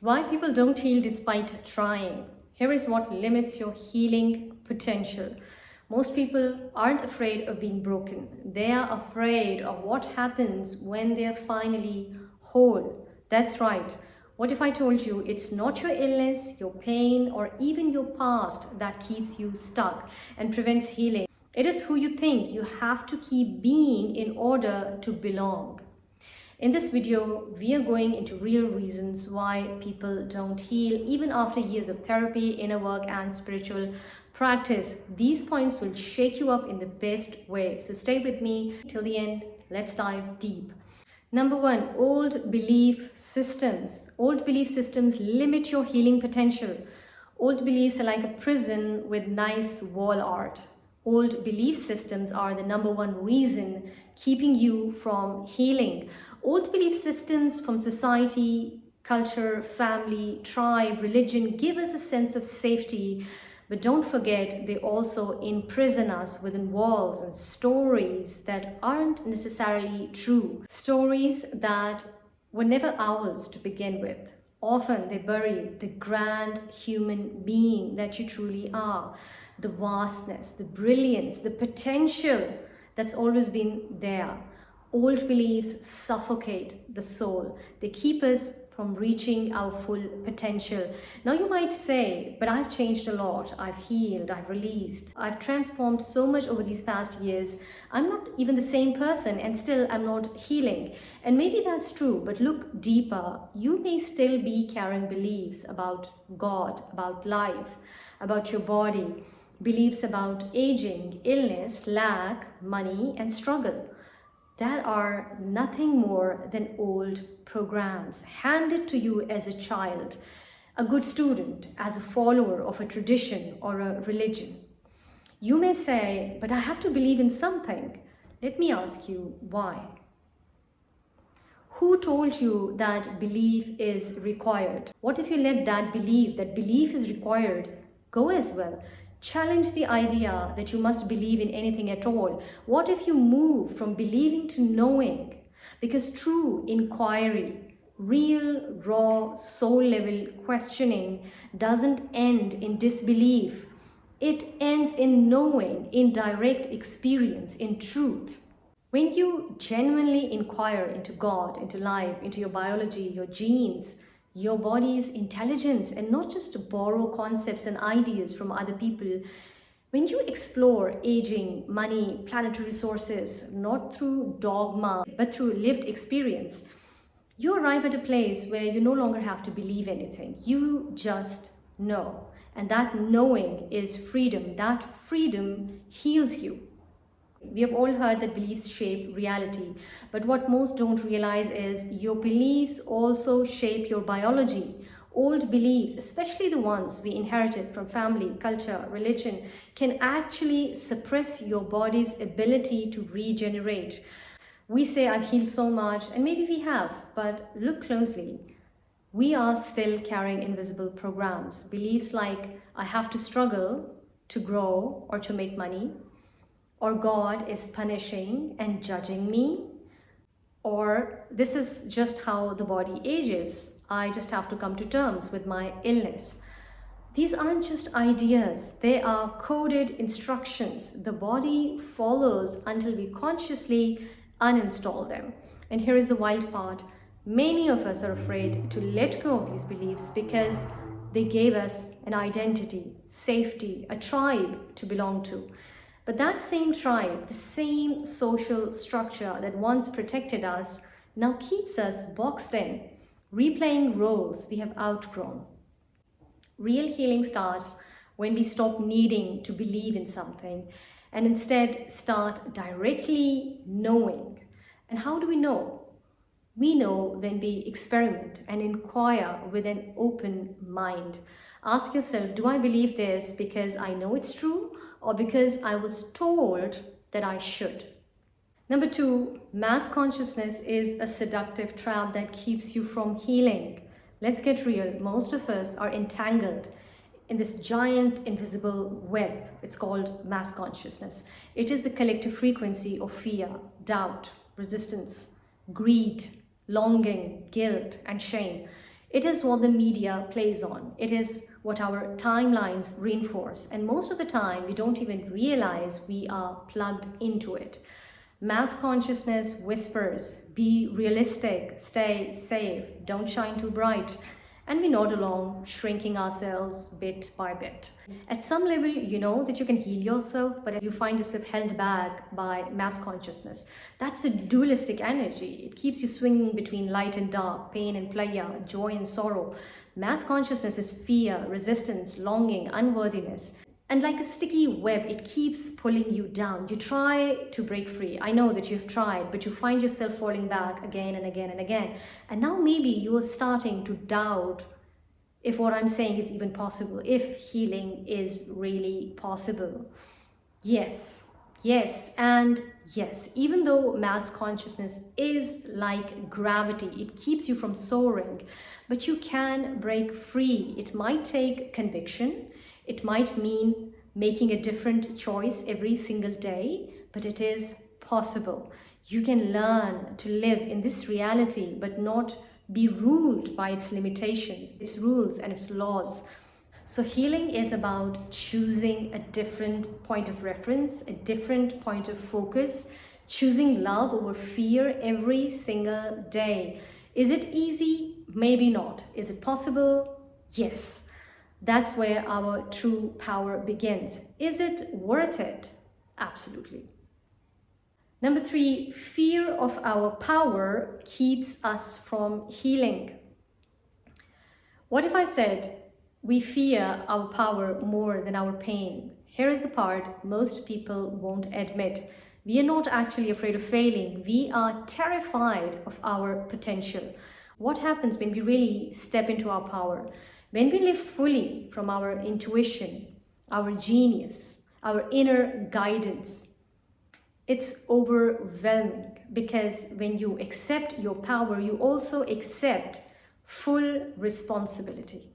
Why people don't heal despite trying. Here is what limits your healing potential. Most people aren't afraid of being broken. They are afraid of what happens when they are finally whole. That's right. What if I told you it's not your illness, your pain, or even your past that keeps you stuck and prevents healing? It is who you think you have to keep being in order to belong. In this video, we are going into real reasons why people don't heal even after years of therapy, inner work, and spiritual practice. These points will shake you up in the best way. So stay with me till the end. Let's dive deep. Number one, old belief systems. Old belief systems limit your healing potential. Old beliefs are like a prison with nice wall art. Old belief systems are the number one reason keeping you from healing. Old belief systems from society, culture, family, tribe, religion give us a sense of safety, but don't forget they also imprison us within walls and stories that aren't necessarily true. Stories that were never ours to begin with. Often they bury the grand human being that you truly are, the vastness, the brilliance, the potential that's always been there. Old beliefs suffocate the soul. They keep us from reaching our full potential. Now you might say, but I've changed a lot. I've healed, I've released, I've transformed so much over these past years. I'm not even the same person and still I'm not healing. And maybe that's true, but look deeper. You may still be carrying beliefs about God, about life, about your body, beliefs about aging, illness, lack, money, and struggle that are nothing more than old programs handed to you as a child, a good student, as a follower of a tradition or a religion. You may say, but I have to believe in something. Let me ask you, why? Who told you that belief is required? What if you let that belief is required, go as well? Challenge the idea that you must believe in anything at all. What if you move from believing to knowing? Because true inquiry, real, raw, soul-level questioning doesn't end in disbelief. It ends in knowing, in direct experience, in truth. When you genuinely inquire into God, into life, into your biology, your genes, your body's intelligence, and not just to borrow concepts and ideas from other people. When you explore aging, money, planetary resources, not through dogma, but through lived experience, you arrive at a place where you no longer have to believe anything. You just know. And that knowing is freedom. That freedom heals you. We have all heard that beliefs shape reality, but what most don't realize is your beliefs also shape your biology. Old beliefs, especially the ones we inherited from family, culture, religion, can actually suppress your body's ability to regenerate. We say, I've healed so much, and maybe we have, but look closely. We are still carrying invisible programs. Beliefs like, I have to struggle to grow or to make money, or God is punishing and judging me, or this is just how the body ages. I just have to come to terms with my illness. These aren't just ideas, they are coded instructions the body follows until we consciously uninstall them. And here is the wild part. Many of us are afraid to let go of these beliefs because they gave us an identity, safety, a tribe to belong to. But that same tribe, the same social structure that once protected us, now keeps us boxed in, replaying roles we have outgrown. Real healing starts when we stop needing to believe in something and instead start directly knowing. And how do we know? We know when we experiment and inquire with an open mind. Ask yourself, do I believe this because I know it's true or because I was told that I should? Number two, mass consciousness is a seductive trap that keeps you from healing. Let's get real. Most of us are entangled in this giant invisible web. It's called mass consciousness. It is the collective frequency of fear, doubt, resistance, greed, longing, guilt, and shame. It is what the media plays on. It is what our timelines reinforce. And most of the time, we don't even realize we are plugged into it. Mass consciousness whispers, be realistic, stay safe, don't shine too bright. And we nod along, shrinking ourselves bit by bit. At some level, you know that you can heal yourself, but you find yourself held back by mass consciousness. That's a dualistic energy. It keeps you swinging between light and dark, pain and pleasure, joy and sorrow. Mass consciousness is fear, resistance, longing, unworthiness. And like a sticky web, it keeps pulling you down. You try to break free. I know that you've tried, but you find yourself falling back again and again and again. And now maybe you are starting to doubt if what I'm saying is even possible, if healing is really possible. Yes, yes, and yes. Even though mass consciousness is like gravity, it keeps you from soaring, but you can break free. It might take conviction. It might mean making a different choice every single day, but it is possible. You can learn to live in this reality, but not be ruled by its limitations, its rules and its laws. So healing is about choosing a different point of reference, a different point of focus, choosing love over fear every single day. Is it easy? Maybe not. Is it possible? Yes. That's where our true power begins. Is it worth it? Absolutely. Number 3, fear of our power keeps us from healing. What if I said we fear our power more than our pain? Here is the part most people won't admit. We are not actually afraid of failing. We are terrified of our potential. What happens when we really step into our power? When we live fully from our intuition, our genius, our inner guidance, it's overwhelming, because when you accept your power, you also accept full responsibility.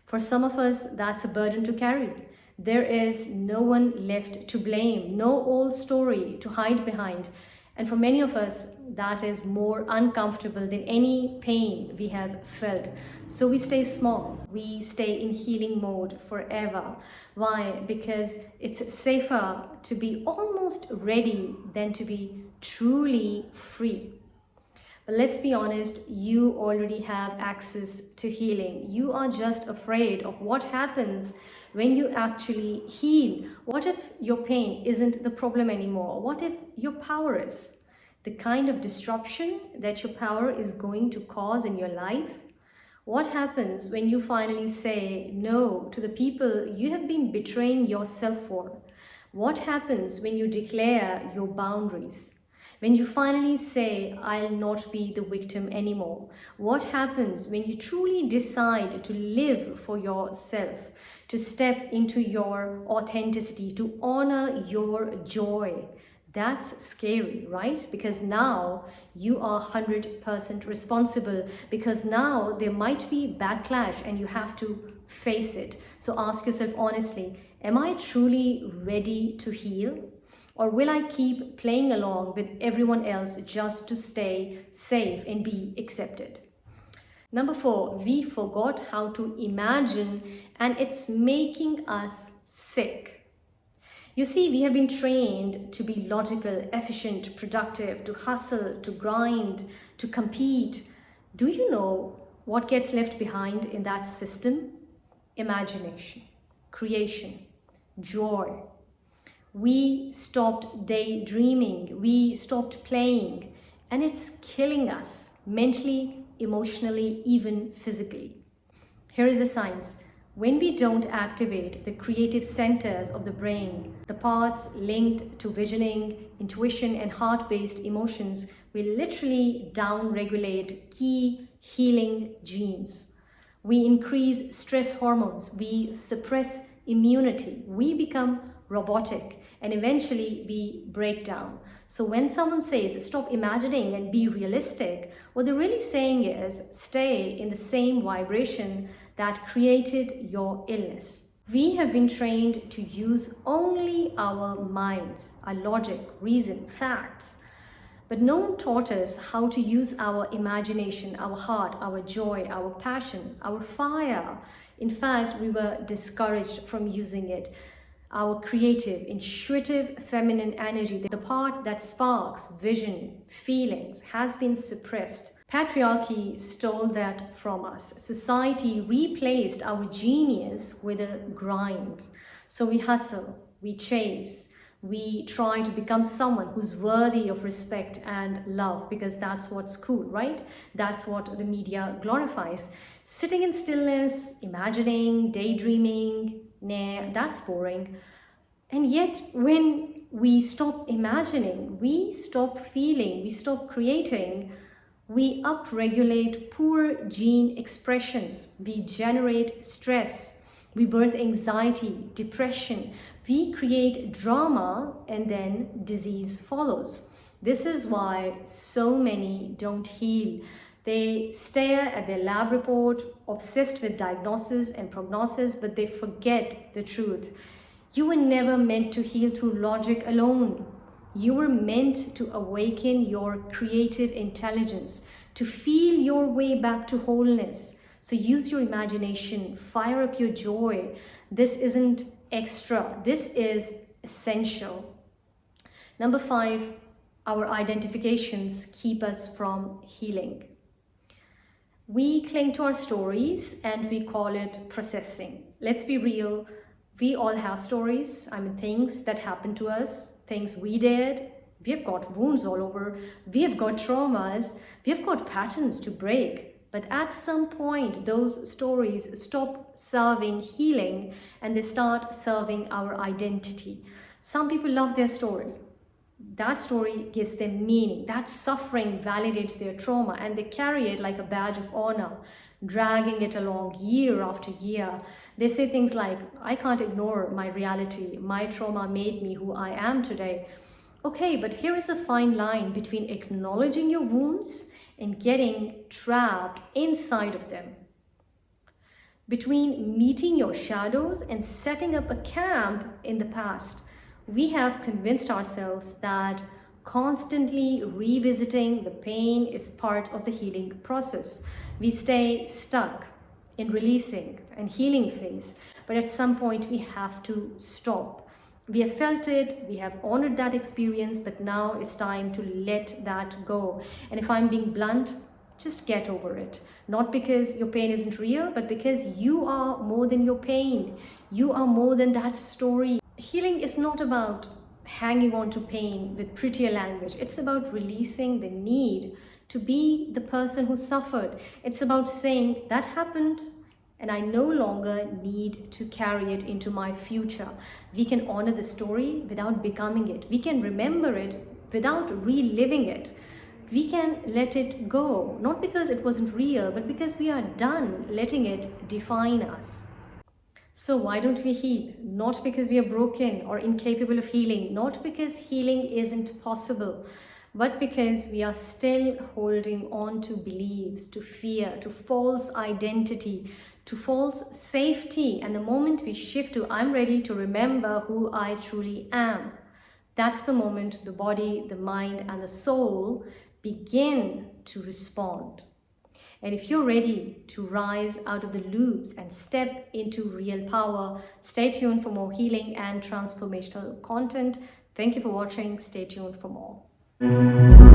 For some of us, that's a burden to carry. There is no one left to blame, no old story to hide behind. And for many of us, that is more uncomfortable than any pain we have felt. So we stay small. We stay in healing mode forever. Why? Because it's safer to be almost ready than to be truly free. But let's be honest, you already have access to healing. You are just afraid of what happens when you actually heal. What if your pain isn't the problem anymore? What if your power is? The kind of disruption that your power is going to cause in your life? What happens when you finally say no to the people you have been betraying yourself for? What happens when you declare your boundaries? When you finally say, I'll not be the victim anymore? What happens when you truly decide to live for yourself, to step into your authenticity, to honor your joy? That's scary, right? Because now you are 100% responsible, because now there might be backlash and you have to face it. So ask yourself honestly, am I truly ready to heal? Or will I keep playing along with everyone else just to stay safe and be accepted? Number 4, we forgot how to imagine, and it's making us sick. You see, we have been trained to be logical, efficient, productive, to hustle, to grind, to compete. Do you know what gets left behind in that system? Imagination, creation, joy. We stopped daydreaming, we stopped playing, and it's killing us mentally, emotionally, even physically. Here is the science. When we don't activate the creative centers of the brain, the parts linked to visioning, intuition, and heart-based emotions, we literally downregulate key healing genes. We increase stress hormones, we suppress immunity, we become robotic, and eventually we break down. So when someone says stop imagining and be realistic, what they're really saying is stay in the same vibration that created your illness. We have been trained to use only our minds, our logic, reason, facts. But no one taught us how to use our imagination, our heart, our joy, our passion, our fire. In fact, we were discouraged from using it. Our creative, intuitive, feminine energy, the part that sparks vision, feelings, has been suppressed. Patriarchy stole that from us. Society replaced our genius with a grind. So we hustle, we chase, we try to become someone who's worthy of respect and love because that's what's cool, right? That's what the media glorifies. Sitting in stillness, imagining, daydreaming, nah, that's boring. And yet, when we stop imagining, we stop feeling, we stop creating, we upregulate poor gene expressions, we generate stress, we birth anxiety, depression, we create drama, and then disease follows. This is why so many don't heal. They stare at their lab report, obsessed with diagnosis and prognosis, but they forget the truth. You were never meant to heal through logic alone. You were meant to awaken your creative intelligence, to feel your way back to wholeness. So use your imagination, fire up your joy. This isn't extra, this is essential. Number 5, our identifications keep us from healing. We cling to our stories and we call it processing. Let's be real. We all have stories, things that happened to us, things we did. We have got wounds all over. We have got traumas. We have got patterns to break. But at some point, those stories stop serving healing and they start serving our identity. Some people love their story. That story gives them meaning. That suffering validates their trauma and they carry it like a badge of honor, dragging it along year after year. They say things like, I can't ignore my reality. My trauma made me who I am today. Okay, but here is a fine line between acknowledging your wounds and getting trapped inside of them. Between meeting your shadows and setting up a camp in the past. We have convinced ourselves that constantly revisiting the pain is part of the healing process. We stay stuck in releasing and healing phase, but at some point we have to stop. We have felt it, we have honored that experience, but now it's time to let that go. And if I'm being blunt, just get over it. Not because your pain isn't real, but because you are more than your pain. You are more than that story. Healing is not about hanging on to pain with prettier language. It's about releasing the need to be the person who suffered. It's about saying, that happened, and I no longer need to carry it into my future. We can honor the story without becoming it. We can remember it without reliving it. We can let it go, not because it wasn't real, but because we are done letting it define us. So why don't we heal? Not because we are broken or incapable of healing, not because healing isn't possible, but because we are still holding on to beliefs, to fear, to false identity, to false safety. And the moment we shift to, I'm ready to remember who I truly am, that's the moment the body, the mind, and the soul begin to respond. And if you're ready to rise out of the loops and step into real power, stay tuned for more healing and transformational content. Thank you for watching. Stay tuned for more.